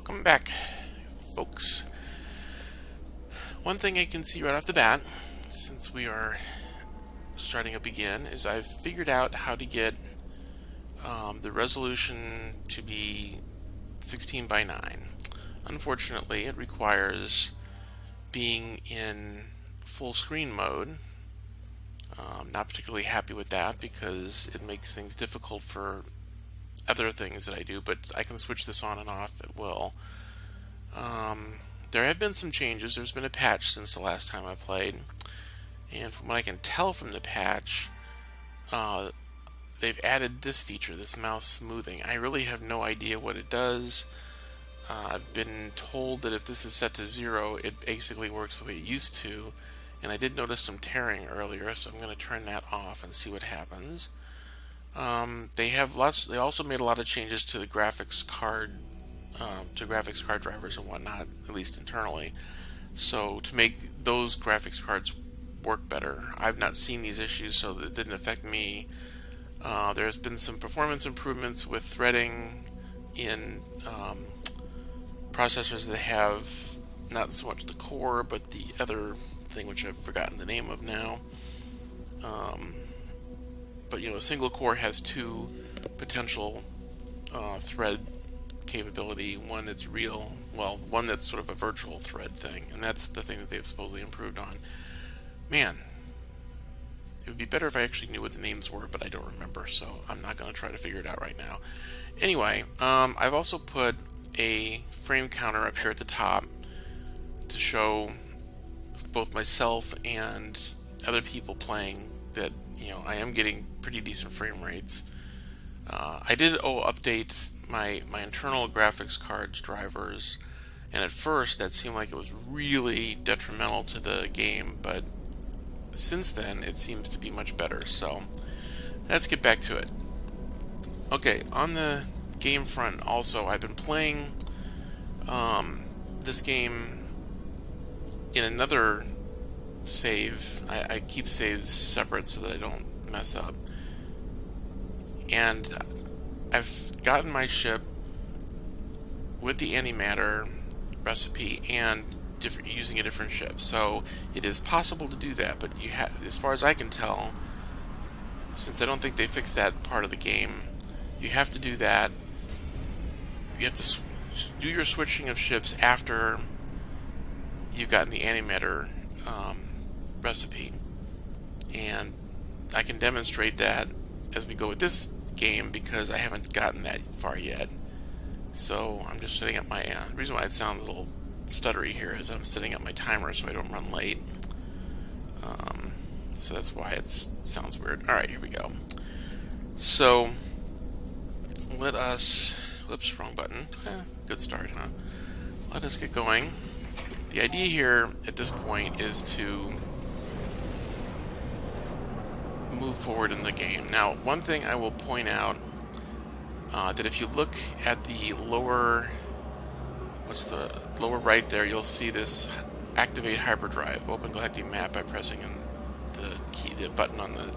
Welcome back, folks. One thing I can see right off the bat, since we are starting up again, is I've figured out how to get the resolution to be 16 by 9. Unfortunately, it requires being in full screen mode. Not particularly happy with that because it makes things difficult for other things that I do, but I can switch this on and off at will. There have been some changes. There's been a patch since the last time I played, and from what I can tell from the patch, they've added this feature, this mouse smoothing. I really have no idea what it does. I've been told that if this is set to 0, it basically works the way it used to, and I did notice some tearing earlier, so I'm going to turn that off and see what happens. They also made a lot of changes to the graphics card drivers and whatnot, at least internally. So to make those graphics cards work better, I've not seen these issues, so it didn't affect me. There's been some performance improvements with threading in processors that have not so much the core, but the other thing which I've forgotten the name of now. But a single core has two potential thread capability, one that's real, one that's sort of a virtual thread thing, and that's the thing that they've supposedly improved on. Man, it would be better if I actually knew what the names were, but I don't remember, so I'm not going to try to figure it out right now. Anyway, I've also put a frame counter up here at the top to show both myself and other people playing that I am getting pretty decent frame rates. I did update my internal graphics cards drivers, and at first that seemed like it was really detrimental to the game, but since then it seems to be much better. So let's get back to it. Okay, on the game front also, I've been playing this game in another save. I keep saves separate so that I don't mess up, and I've gotten my ship with the antimatter recipe and using a different ship. So it is possible to do that, but as far as I can tell, since I don't think they fixed that part of the game, you have to do that. You have to do your switching of ships after you've gotten the antimatter recipe, and I can demonstrate that as we go with this game because I haven't gotten that far yet. So I'm just setting up my the reason why it sounds a little stuttery here is I'm setting up my timer so I don't run late. So that's why it sounds weird. Alright, here we go. So let us, whoops, wrong button. Good start, huh? Let us get going. The idea here at this point is to move forward in the game. Now, one thing I will point out, that if you look at the lower right there, you'll see this activate hyperdrive, open galactic map by pressing the button on the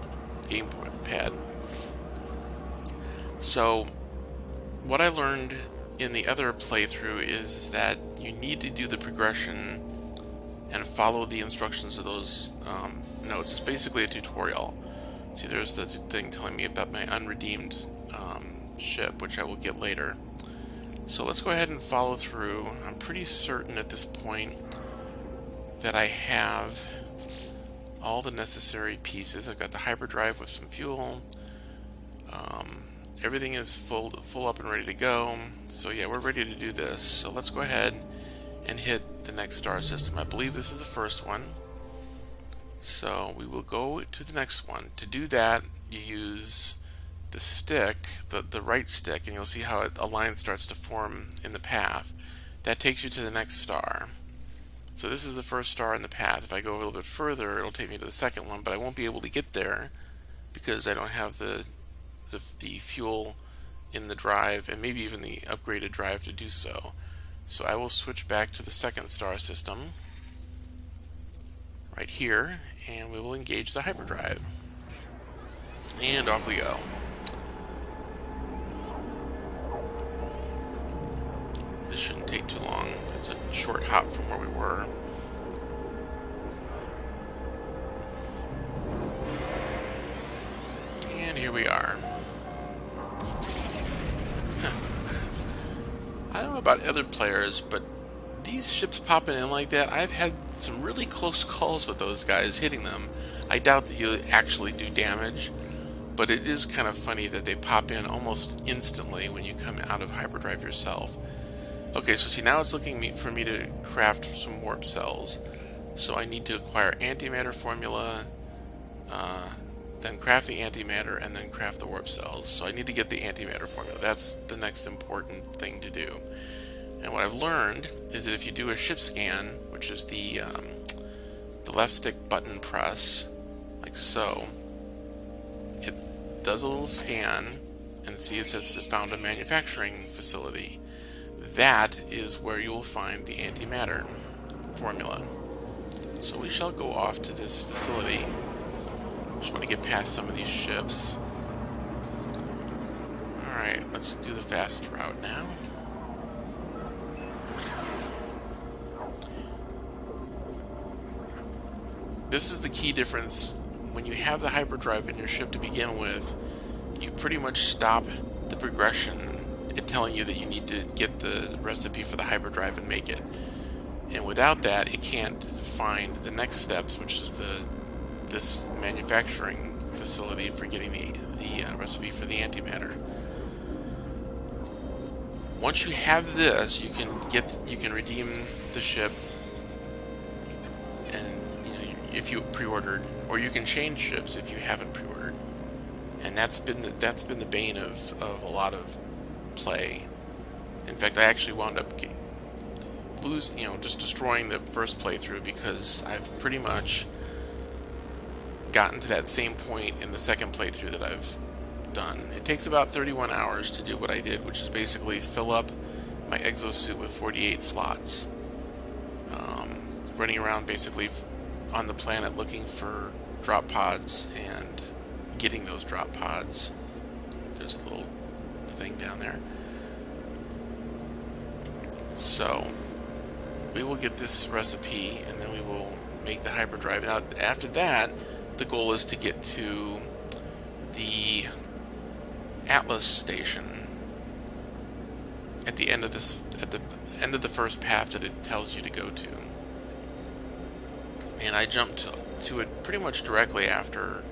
gamepad. So what I learned in the other playthrough is that you need to do the progression and follow the instructions of those notes. It's basically a tutorial. See, there's the thing telling me about my unredeemed ship, which I will get later. So let's go ahead and follow through. I'm pretty certain at this point that I have all the necessary pieces. I've got the hyperdrive with some fuel. Everything is full up and ready to go. So yeah, we're ready to do this. So let's go ahead and hit the next star system. I believe this is the first one. So we will go to the next one. To do that, you use the stick, the right stick, and you'll see how a line starts to form in the path. That takes you to the next star. So this is the first star in the path. If I go a little bit further, it'll take me to the second one, but I won't be able to get there because I don't have the fuel in the drive, and maybe even the upgraded drive to do so. So I will switch back to the second star system right here, and we will engage the hyperdrive. And off we go. This shouldn't take short hop from where we were. And here we are. I don't know about other players, but these ships popping in like that, I've had some really close calls with those guys hitting them. I doubt that you actually do damage, but it is kind of funny that they pop in almost instantly when you come out of hyperdrive yourself. Okay, so see, now it's looking for me to craft some warp cells. So I need to acquire antimatter formula, then craft the antimatter, and then craft the warp cells. So I need to get the antimatter formula. That's the next important thing to do. And what I've learned is that if you do a ship scan, which is the left stick button press, like so, it does a little scan, and see it says it found a manufacturing facility. That is where you will find the antimatter formula. So we shall go off to this facility. Just want to get past some of these ships. Alright, let's do the fast route now. This is the key difference. When you have the hyperdrive in your ship to begin with, you pretty much stop the progression at telling you that you need to get the recipe for the hyperdrive and make it. And without that, it can't find the next steps, which is this manufacturing facility for getting the recipe for the antimatter. Once you have this, you can redeem the ship, and if you pre-ordered, or you can change ships if you haven't pre-ordered. And that's been the bane of a lot of play. In fact, I actually wound up just destroying the first playthrough because I've pretty much gotten to that same point in the second playthrough that I've done. It takes about 31 hours to do what I did, which is basically fill up my exosuit with 48 slots. Running around basically on the planet looking for drop pods and getting those drop pods. There's a little thing down there. So we will get this recipe and then we will make the hyperdrive. Now after that, the goal is to get to the Atlas station at the end of the first path that it tells you to go to. And I jumped to it pretty much directly after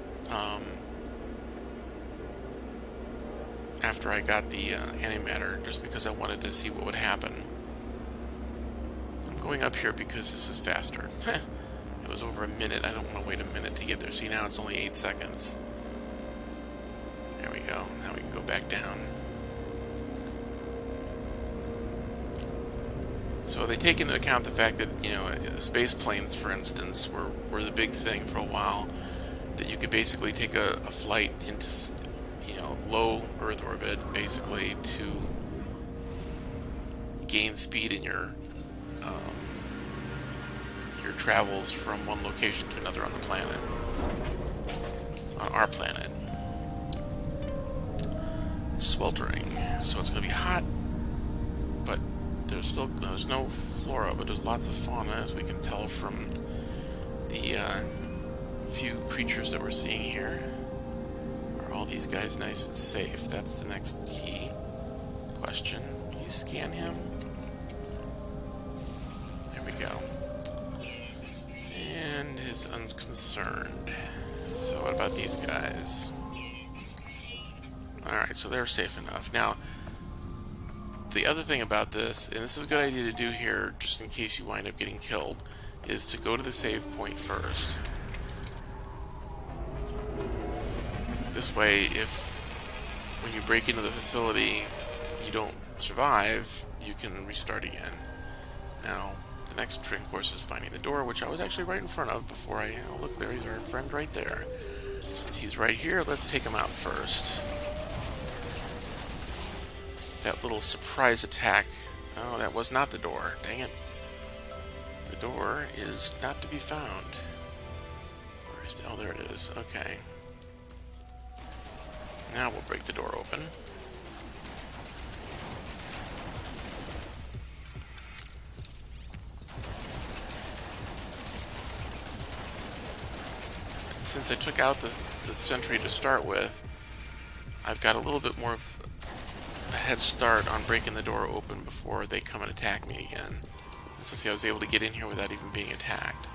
I got the antimatter, just because I wanted to see what would happen. I'm going up here because this is faster. It was over a minute. I don't want to wait a minute to get there. See, now it's only 8 seconds. There we go. Now we can go back down. So they take into account the fact that, space planes, for instance, were the big thing for a while. That you could basically take a flight into, low Earth orbit, basically, to gain speed in your travels from one location to another on the planet, on our planet. Sweltering, so it's going to be hot, but there's no flora, but there's lots of fauna, as we can tell from the few creatures that we're seeing here. Are all these guys nice and safe? That's the next key question. Can you scan him? There we go. And is unconcerned. So what about these guys? Alright, so they're safe enough. Now, the other thing about this, and this is a good idea to do here, just in case you wind up getting killed, is to go to the save point first. This way, if when you break into the facility you don't survive, you can restart again. Now, the next trick, of course, is finding the door, which I was actually right in front of before I... Oh, look, there's our friend right there. Since he's right here, let's take him out first. That little surprise attack. Oh, that was not the door. Dang it. The door is not to be found. Where is the... Oh, there it is. Okay. Now we'll break the door open. since I took out the sentry to start with, I've got a little bit more of a head start on breaking the door open before they come and attack me again. So see, I was able to get in here without even being attacked.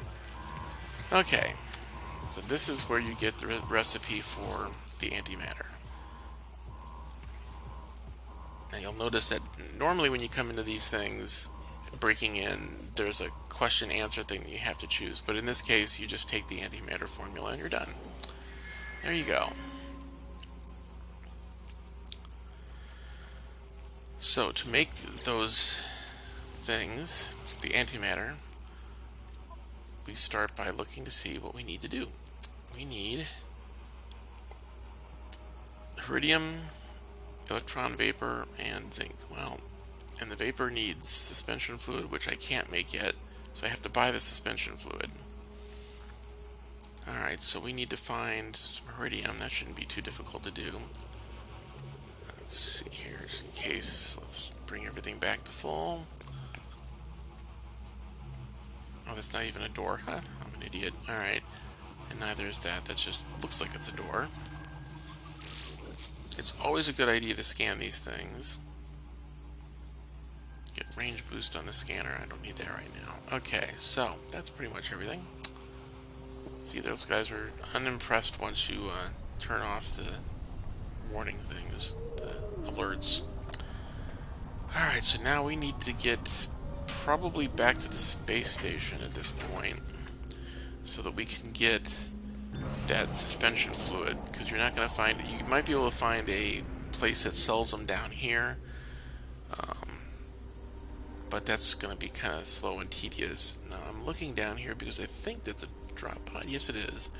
Okay, so this is where you get the recipe for the antimatter. Now you'll notice that normally when you come into these things, breaking in, there's a question-answer thing that you have to choose. But in this case, you just take the antimatter formula and you're done. There you go. So to make those things, the antimatter, we start by looking to see what we need to do. We need iridium, electron vapor, and zinc. Well, and the vapor needs suspension fluid, which I can't make yet, so I have to buy the suspension fluid. Alright, so we need to find some iridium. That shouldn't be too difficult to do. Let's see here, just in case. Let's bring everything back to full. Oh, that's not even a door. Huh? I'm an idiot. Alright. And neither is that. That just looks like it's a door. It's always a good idea to scan these things. Get range boost on the scanner. I don't need that right now. Okay, so that's pretty much everything. See, those guys are unimpressed once you turn off the warning things, the alerts. Alright, so now we need to get probably back to the space station at this point so that we can get that suspension fluid, because you're not going to find it. You might be able to find a place that sells them down here, but that's going to be kind of slow and tedious. Now I'm looking down here because I think that's a drop pod. Yes, it is.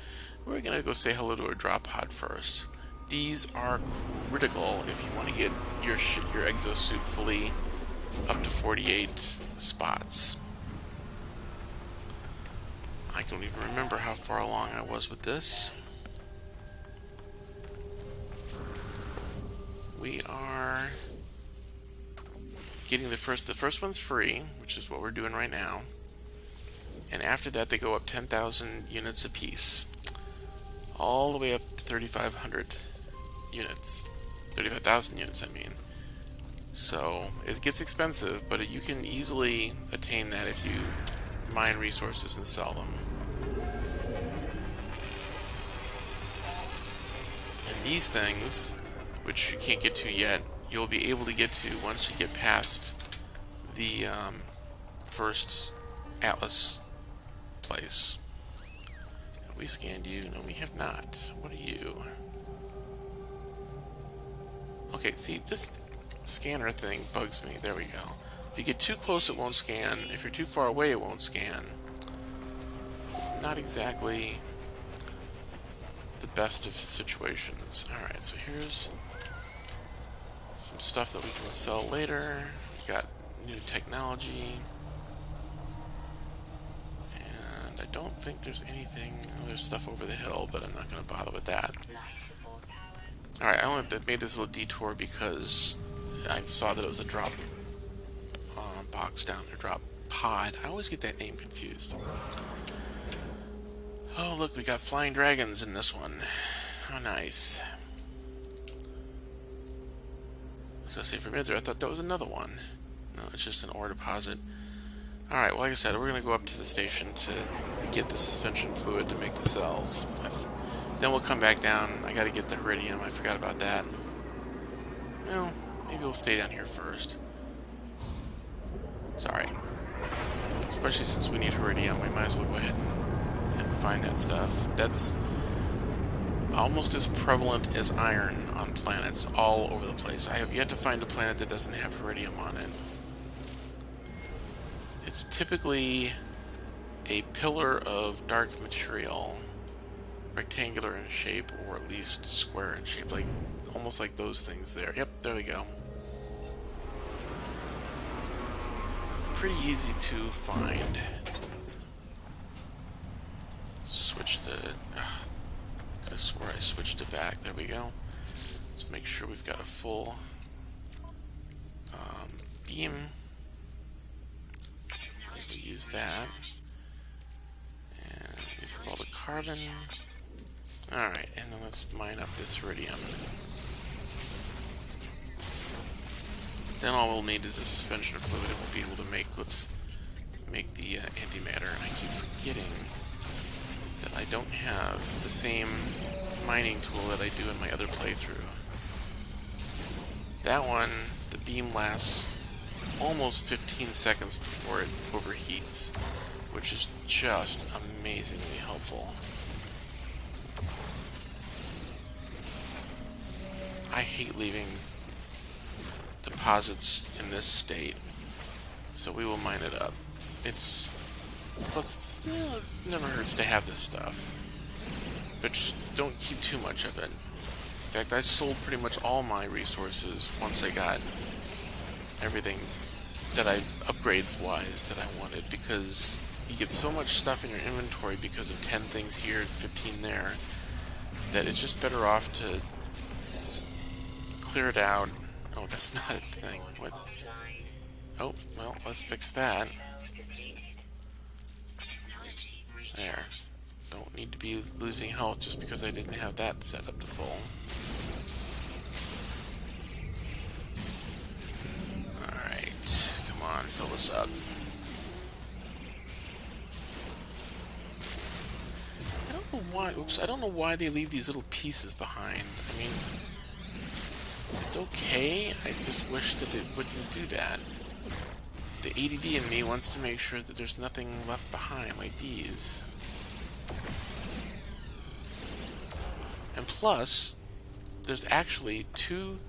We're going to go say hello to a drop pod first. These are critical if you want to get your exosuit fully up to 48 spots. I don't even remember how far along I was with this. We are getting the first one's free, which is what we're doing right now. And after that they go up 10,000 units apiece. All the way up to 3,500 units. 35,000 units, I mean. So it gets expensive, but you can easily attain that if you mine resources and sell them. And these things, which you can't get to yet, you'll be able to get to once you get past the first Atlas place. Have we scanned you? No, we have not. What are you? Okay, see, this scanner thing bugs me. There we go. If you get too close, it won't scan. If you're too far away, it won't scan. It's not exactly the best of situations. Alright, so here's some stuff that we can sell later. We got new technology. And I don't think there's anything... Oh, there's stuff over the hill, but I'm not going to bother with that. Alright, I only made this little detour because I saw that it was a drop box down there, drop pod. I always get that name confused. Oh, look, we got flying dragons in this one. How nice. I was going to say, for a minute there, I thought that was another one. No, it's just an ore deposit. Alright, well, like I said, we're going to go up to the station to get the suspension fluid to make the cells. Then we'll come back down. I got to get the iridium. I forgot about that. Well, maybe we'll stay down here first. Sorry. Especially since we need iridium, we might as well go ahead and find that stuff. That's almost as prevalent as iron on planets all over the place. I have yet to find a planet that doesn't have iridium on it. It's typically a pillar of dark material, rectangular in shape, or at least square in shape, like almost like those things there. Yep, there we go. Pretty easy to find. Switch the... Could have swore I switched it back. There we go. Let's make sure we've got a full beam. As we use that. And use all the carbon. Alright, and then let's mine up this iridium. Then all we'll need is a suspension of fluid, and we'll be able to make, make the antimatter. And I keep forgetting that I don't have the same mining tool that I do in my other playthrough. That one, the beam lasts almost 15 seconds before it overheats, which is just amazingly helpful. I hate leaving deposits in this state, so we will mine it up. Plus it never hurts to have this stuff, but just don't keep too much of it. In fact, I sold pretty much all my resources once I got everything that I, upgrades-wise, that I wanted, because you get so much stuff in your inventory because of 10 things here and 15 there, that it's just better off to clear it out. Oh, that's not a thing. What? Oh, well, let's fix that. There. Don't need to be losing health just because I didn't have that set up to full. Alright, come on, fill this up. I don't know why, oops, I don't know why they leave these little pieces behind. I mean, it's okay, I just wish that it wouldn't do that. The ADD in me wants to make sure that there's nothing left behind, like these. And plus, there's actually 2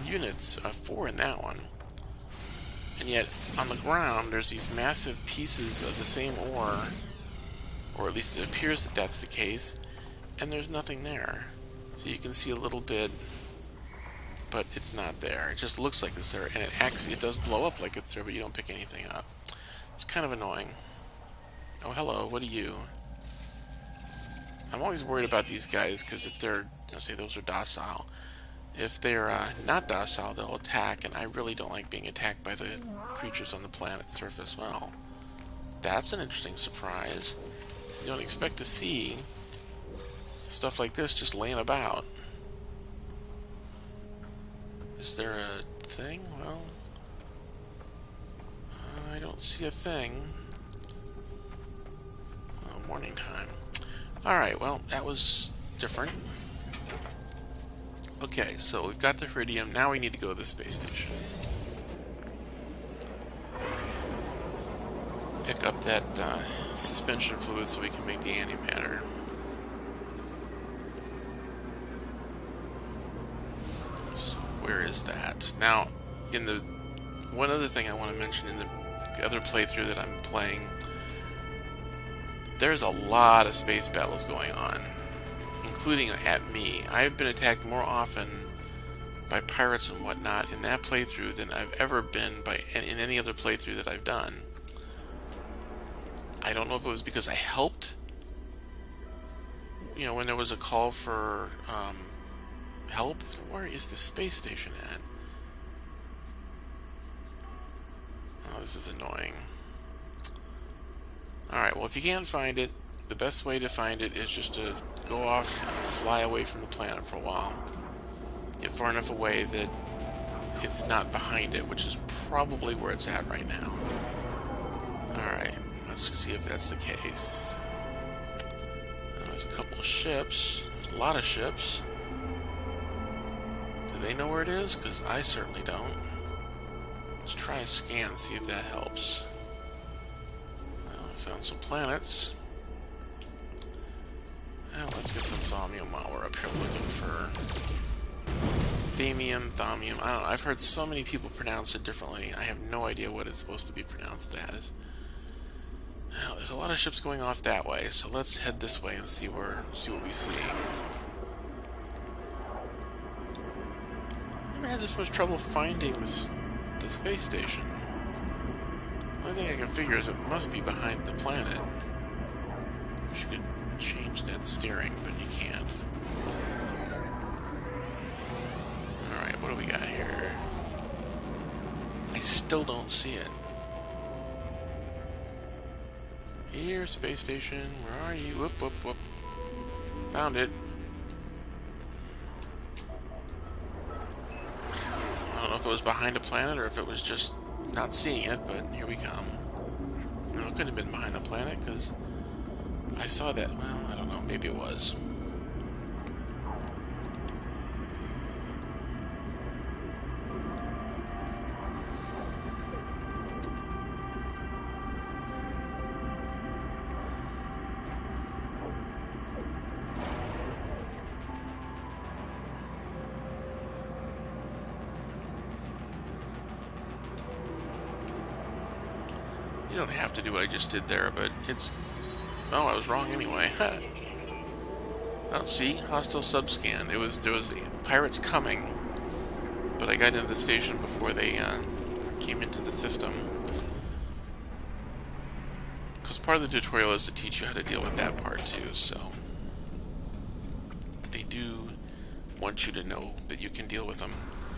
units, 4 in that one. And yet, on the ground, there's these massive pieces of the same ore, or at least it appears that that's the case, and there's nothing there. So you can see a little bit, but it's not there. It just looks like it's there, and it does blow up like it's there, but you don't pick anything up. It's kind of annoying. Oh, hello, what are you? I'm always worried about these guys, because if they're, say those are docile. If they're not docile, they'll attack, and I really don't like being attacked by the creatures on the planet's surface. Well, that's an interesting surprise. You don't expect to see stuff like this just laying about. Is there a thing? Well, I don't see a thing. Morning time. Alright, well, that was different. Okay, so we've got the iridium. Now we need to go to the space station. Pick up that suspension fluid so we can make the antimatter. So where is that? Now, in the one other thing I want to mention in the other playthrough that I'm playing, there's a lot of space battles going on, including at me. I've been attacked more often by pirates and whatnot in that playthrough than I've ever been in any other playthrough that I've done. I don't know if it was because I helped, when there was a call for help. Where is the space station at? Oh, this is annoying. Alright, well, if you can't find it, the best way to find it is just to go off and fly away from the planet for a while. Get far enough away that it's not behind it, which is probably where it's at right now. Alright, let's see if that's the case. There's a couple of ships. There's a lot of ships. Do they know where it is? Because I certainly don't. Let's try a scan and see if that helps. Found some planets. Well, let's get the thaumium while we're up here looking for thamium, thaumium. I don't know. I've heard so many people pronounce it differently. I have no idea what it's supposed to be pronounced as. Well, there's a lot of ships going off that way, so let's head this way and see what we see. I've never had this much trouble finding the space station. The only thing I can figure is it must be behind the planet. Wish you could change that steering, but you can't. Alright, what do we got here? I still don't see it. here, space station. Where are you? Whoop, whoop, whoop. Found it. I don't know if it was behind a planet or if it was just not seeing it, but here we come. No, it couldn't have been behind the planet because I saw that. Well, I don't know. Maybe it was. You don't have to do what I just did there, but it's... Oh, I was wrong anyway. Oh, see? Hostile subscan. There was pirates coming, but I got into the station before they came into the system. Because part of the tutorial is to teach you how to deal with that part too, so... They do want you to know that you can deal with them.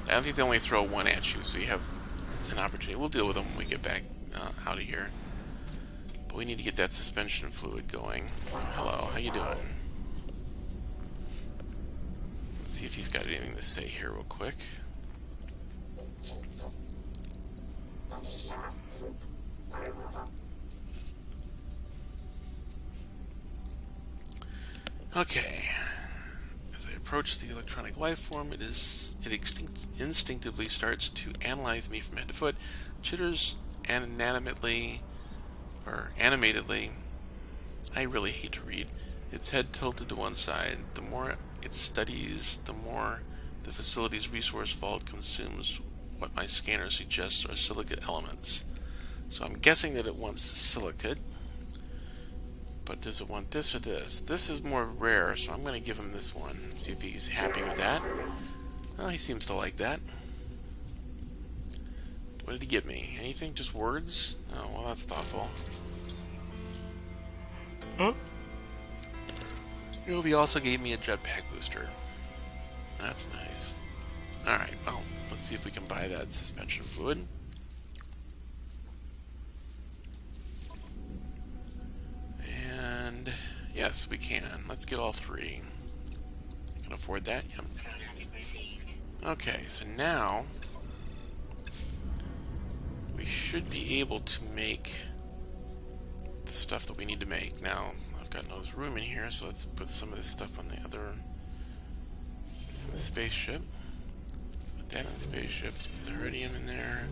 I don't think they only throw one at you, so you have an opportunity. We'll deal with them when we get back out of here. But we need to get that suspension fluid going. Hello, how you doing? Let's see if he's got anything to say here real quick. Okay. As I approach the electronic life form, it instinctively starts to analyze me from head to foot, chitters animatedly. I really hate to read. Its head tilted to one side. The more it studies, the more the facility's resource vault consumes what my scanner suggests are silicate elements. So I'm guessing that it wants silicate. But does it want this or this? This is more rare, so I'm going to give him this one. See if he's happy with that. Oh, he seems to like that. What did he give me? Anything? Just words? Oh, well, that's thoughtful. Huh? He also gave me a jetpack booster. That's nice. Alright, well, let's see if we can buy that suspension fluid. And yes, we can. Let's get all three. I can afford that? Yep. Okay, so now we should be able to make the stuff that we need to make. Now, I've got no room in here, so let's put some of this stuff on the other spaceship. Put that on the spaceship. Let's put the iridium in there.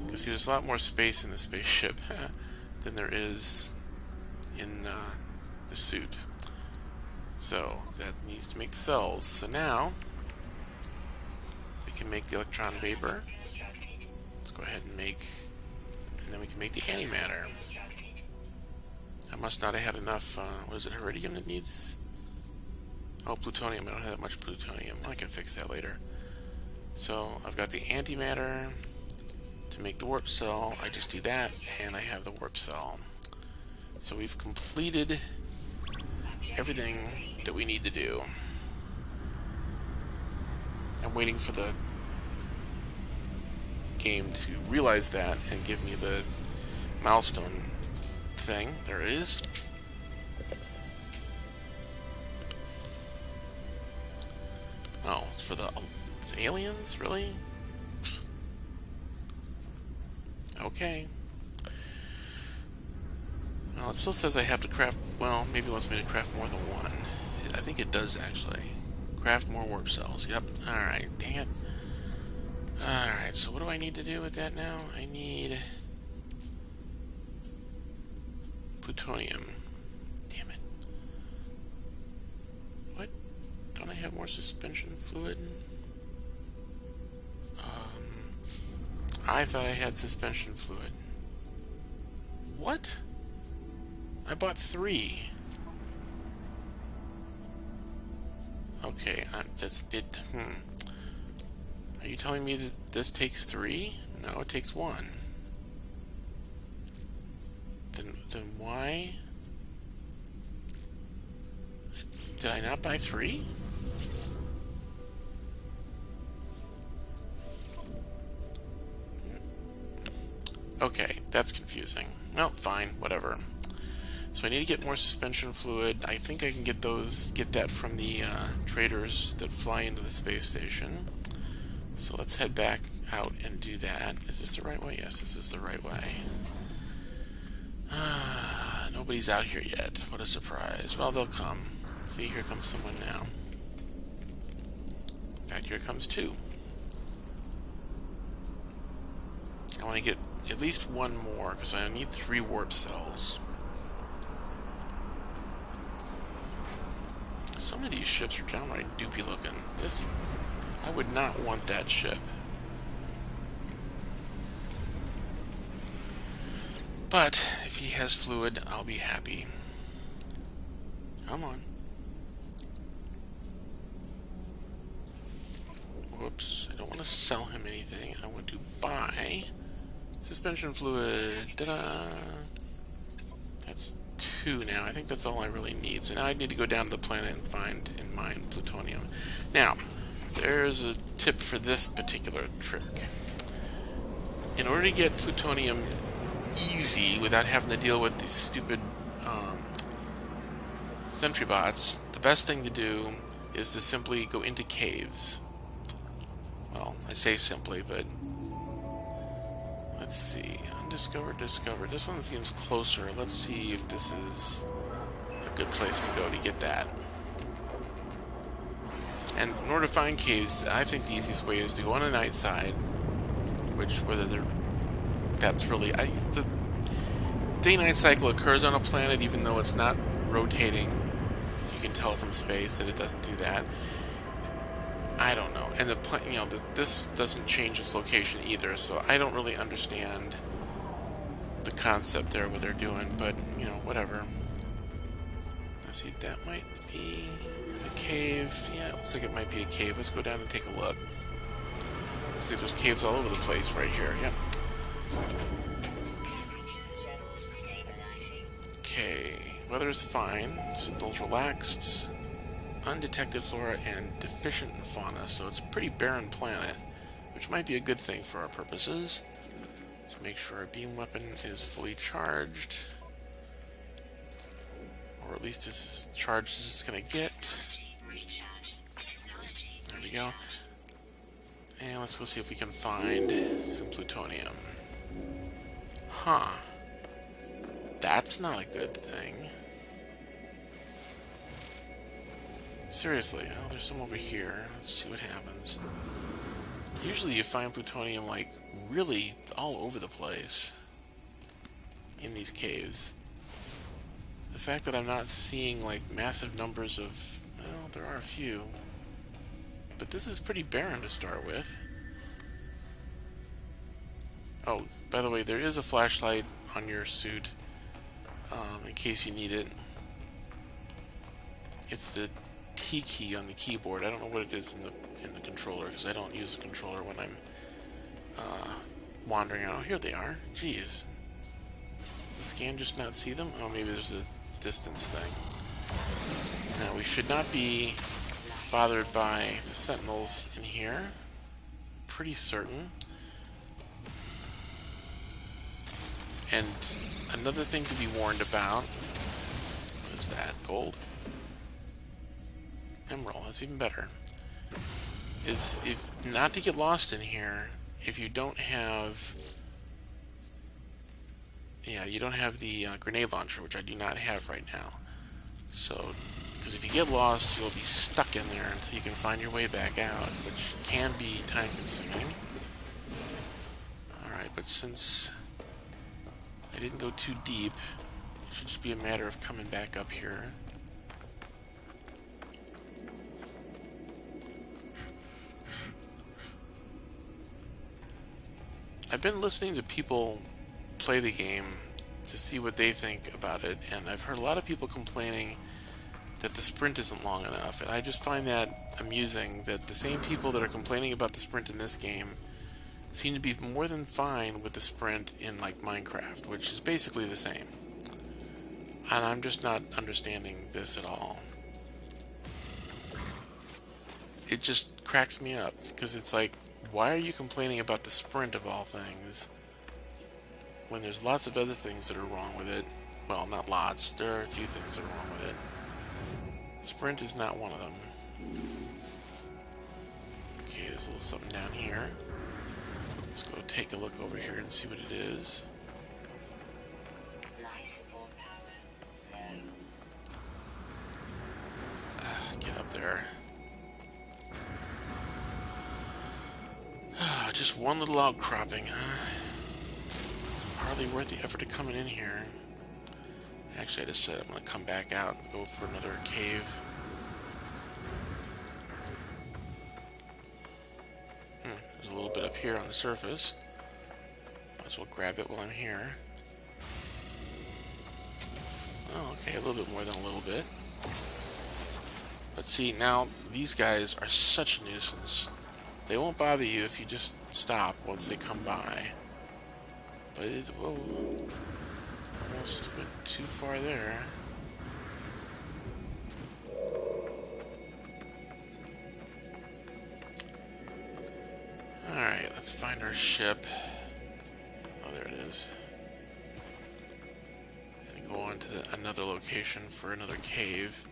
Because see, there's a lot more space in the spaceship than there is in the suit. So that needs to make the cells. So now we can make the electron vapor. Let's go ahead and make, and then we can make the antimatter. I must not have had enough, what is it, iridium it needs? Oh, plutonium. I don't have that much plutonium. I can fix that later. So I've got the antimatter to make the warp cell. I just do that, and I have the warp cell. So we've completed everything that we need to do. I'm waiting for the game to realize that and give me the milestone thing. There it is. Oh, it's for the aliens? Really? Okay. Well, it still says I have to craft... Well, maybe it wants me to craft more than one. I think it does, actually. Craft more warp cells. Yep. Alright, dang it. Alright, so what do I need to do with that now? I need plutonium. Damn it. What? Don't I have more suspension fluid? I thought I had suspension fluid. What? I bought 3. Okay, that's it. Are you telling me that this takes 3? No, it takes 1. Then why? Did I not buy 3? Okay, that's confusing. Well, fine, whatever. So I need to get more suspension fluid. I think I can get that from the traders that fly into the space station. So let's head back out and do that. Is this the right way? Yes, this is the right way. Nobody's out here yet. What a surprise. Well, they'll come. See, here comes someone now. In fact, here comes two. I want to get at least one more, because I need 3 warp cells. Some of these ships are downright doopy looking. I would not want that ship. But if he has fluid, I'll be happy. Come on. Whoops, I don't want to sell him anything. I want to buy suspension fluid. Ta-da! That's 2 now. I think that's all I really need. So now I need to go down to the planet and find and mine plutonium. Now, there's a tip for this particular trick. In order to get plutonium easy without having to deal with these stupid sentry bots, the best thing to do is to simply go into caves. Well, I say simply, but let's see. Undiscovered, discovered. This one seems closer. Let's see if this is a good place to go to get that. And in order to find caves, I think the easiest way is to go on the night side, which that's really the day-night cycle occurs on a planet, even though it's not rotating. You can tell from space that it doesn't do that. I don't know, and this doesn't change its location either, so I don't really understand the concept there, what they're doing, but whatever. Let's see, that might be a cave. Yeah, it looks like it might be a cave. Let's go down and take a look. See, there's caves all over the place right here. Yep. Okay, weather is fine. Signals relaxed. Undetected flora and deficient in fauna, so it's a pretty barren planet, which might be a good thing for our purposes. Let's make sure our beam weapon is fully charged, or at least as charged as it's going to get. There we go. And let's go see if we can find some plutonium. Huh. That's not a good thing. Seriously, oh, there's some over here. Let's see what happens. Usually you find plutonium, like, really all over the place in these caves. The fact that I'm not seeing, like, massive numbers of... well, there are a few. But this is pretty barren to start with. Oh, by the way, there is a flashlight on your suit, in case you need it. It's the T key on the keyboard. I don't know what it is in the controller, because I don't use the controller when I'm wandering out. Oh, here they are. Jeez. The scan just not see them? Oh, maybe there's a distance thing. Now, we should not be bothered by the sentinels in here. Pretty certain. And another thing to be warned about, what is that? Gold? Emerald, that's even better. Is if not to get lost in here, if you don't have the grenade launcher, which I do not have right now. So, because if you get lost, you'll be stuck in there until you can find your way back out, which can be time consuming. Alright, but since I didn't go too deep, it should just be a matter of coming back up here. I've been listening to people play the game to see what they think about it, and I've heard a lot of people complaining that the sprint isn't long enough, and I just find that amusing that the same people that are complaining about the sprint in this game seem to be more than fine with the sprint in, like, Minecraft, which is basically the same. And I'm just not understanding this at all. It just cracks me up, because it's like, why are you complaining about the sprint of all things when there's lots of other things that are wrong with it Well, not lots. There are a few things that are wrong with it. Sprint is not one of them. Okay, there's a little something down here. Let's go take a look over here and see what it is. Get up there. Just one little outcropping. Hardly worth the effort of coming in here. Actually, I just said I'm going to come back out and go for another cave. There's a little bit up here on the surface. Might as well grab it while I'm here. Oh, okay, a little bit more than a little bit. But see, now these guys are such a nuisance. They won't bother you if you just stop once they come by. But it, whoa, almost went too far there. Alright, let's find our ship. Oh, there it is. And go on to another location for another cave.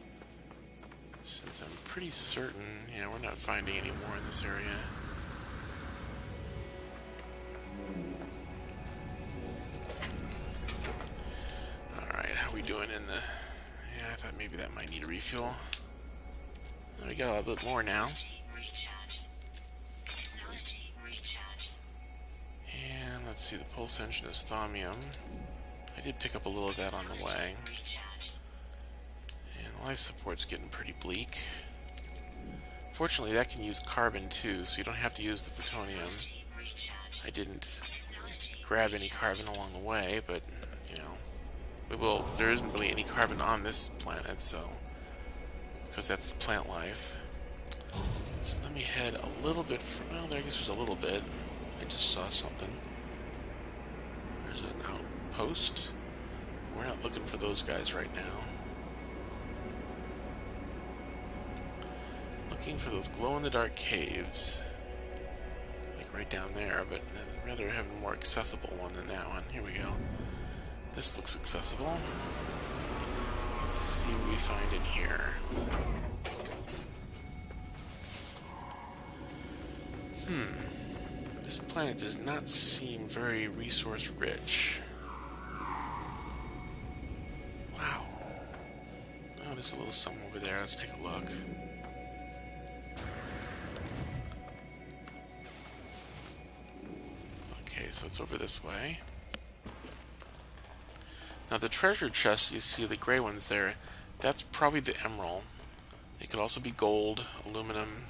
Since I'm pretty certain, yeah, we're not finding any more in this area. Alright, how are we doing in the... Yeah, I thought maybe that might need a refuel. We got a little bit more now. And let's see, the pulse engine is thaumium. I did pick up a little of that on the way. Life support's getting pretty bleak. Fortunately, that can use carbon too, so you don't have to use the plutonium. I didn't grab any carbon along the way, but, you know, there isn't really any carbon on this planet, so, because that's the plant life. So let me head a little bit, well, I guess there's a little bit. I just saw something. There's an outpost. We're not looking for those guys right now. Looking for those glow-in-the-dark caves. Like right down there, but I'd rather have a more accessible one than that one. Here we go. This looks accessible. Let's see what we find in here. This planet does not seem very resource-rich. Wow. Oh, there's a little something over there. Let's take a look. So it's over this way. Now the treasure chest, you see the gray ones there, that's probably the emerald. It could also be gold, aluminum.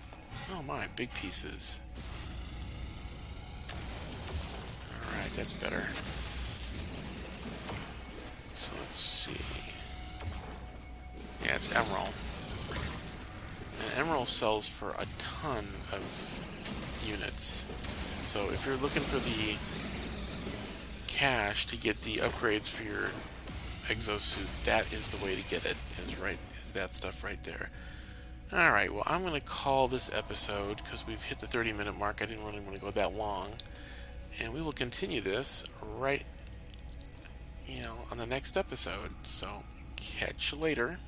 Oh my, big pieces. Alright, that's better. So let's see. Yeah, it's emerald. And emerald sells for a ton of units. So if you're looking for the cash to get the upgrades for your exosuit, that is the way to get it. Is that stuff right there. Alright, well, I'm going to call this episode because we've hit the 30-minute mark. I didn't really want to go that long. And we will continue this right, on the next episode. So, catch you later.